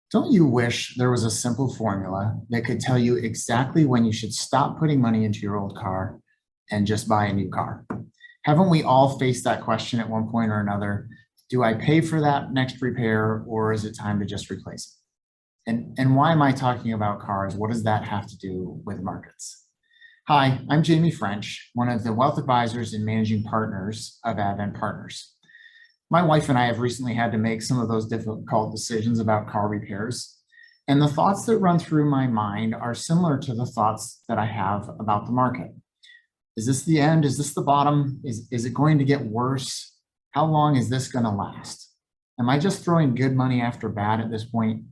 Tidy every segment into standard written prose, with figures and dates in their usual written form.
Don't you wish there was a simple formula that could tell you exactly when you should stop putting money into your old car and just buy a new car? Haven't we all faced that question at one point or another? Do I pay for that next repair or is it time to just replace it? And why am I talking about cars? What does that have to do with markets? Hi, I'm Jamie French, one of the wealth advisors and managing partners of Advent Partners. My wife and I have recently had to make some of those difficult decisions about car repairs. And the thoughts that run through my mind are similar to the thoughts that I have about the market. Is this the end? Is this the bottom? Is it going to get worse? How long is this going to last? Am I just throwing good money after bad at this point?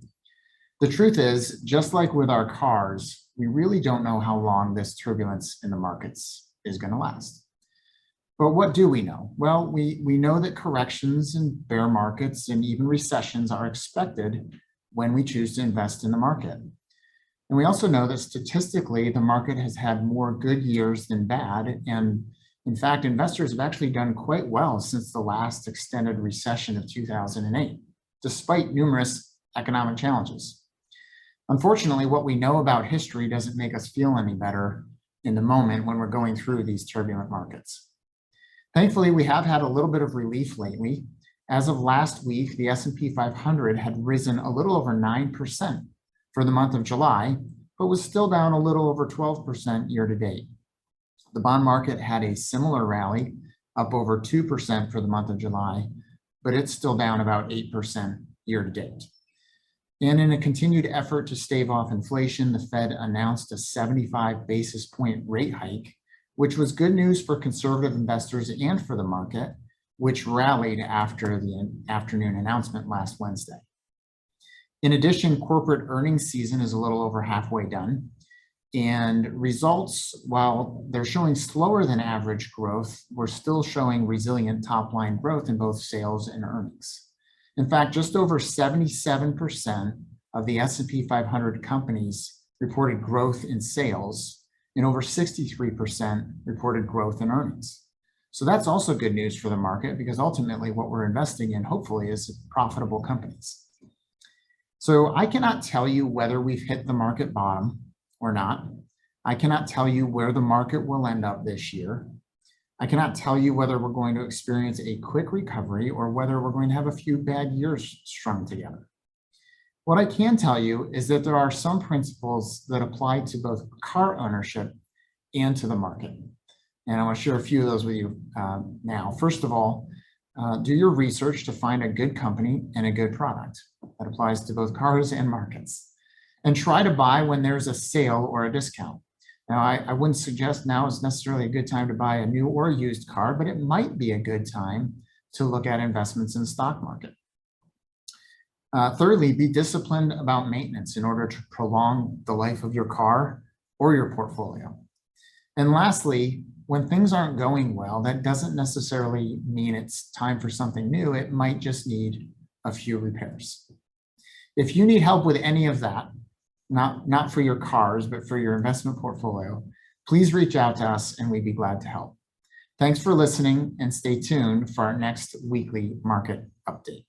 The truth is, just like with our cars, we really don't know how long this turbulence in the markets is going to last. But what do we know? Well, we know that corrections and bear markets and even recessions are expected when we choose to invest in the market. And we also know that statistically, the market has had more good years than bad. And in fact, investors have actually done quite well since the last extended recession of 2008, despite numerous economic challenges. Unfortunately, what we know about history doesn't make us feel any better in the moment when we're going through these turbulent markets. Thankfully, we have had a little bit of relief lately. As of last week, the S&P 500 had risen a little over 9% for the month of July, but was still down a little over 12% year to date. The bond market had a similar rally, up over 2% for the month of July, but it's still down about 8% year to date. And in a continued effort to stave off inflation, the Fed announced a 75 basis point rate hike, which was good news for conservative investors and for the market, which rallied after the afternoon announcement last Wednesday. In addition, corporate earnings season is a little over halfway done, and results, while they're showing slower than average growth, we're still showing resilient top-line growth in both sales and earnings. In fact, just over 77% of the S&P 500 companies reported growth in sales, and over 63% reported growth in earnings. So that's also good news for the market because ultimately what we're investing in hopefully is profitable companies. So I cannot tell you whether we've hit the market bottom or not. I cannot tell you where the market will end up this year. I cannot tell you whether we're going to experience a quick recovery or whether we're going to have a few bad years strung together. What I can tell you is that there are some principles that apply to both car ownership and to the market. And I want to share a few of those with you now. First of all, do your research to find a good company and a good product. That applies to both cars and markets. And try to buy when there's a sale or a discount. Now, I wouldn't suggest now is necessarily a good time to buy a new or used car, but it might be a good time to look at investments in the stock market. Thirdly, be disciplined about maintenance in order to prolong the life of your car or your portfolio. And lastly, when things aren't going well, that doesn't necessarily mean it's time for something new. It might just need a few repairs. If you need help with any of that, not for your cars, but for your investment portfolio, please reach out to us and we'd be glad to help. Thanks for listening and stay tuned for our next weekly market update.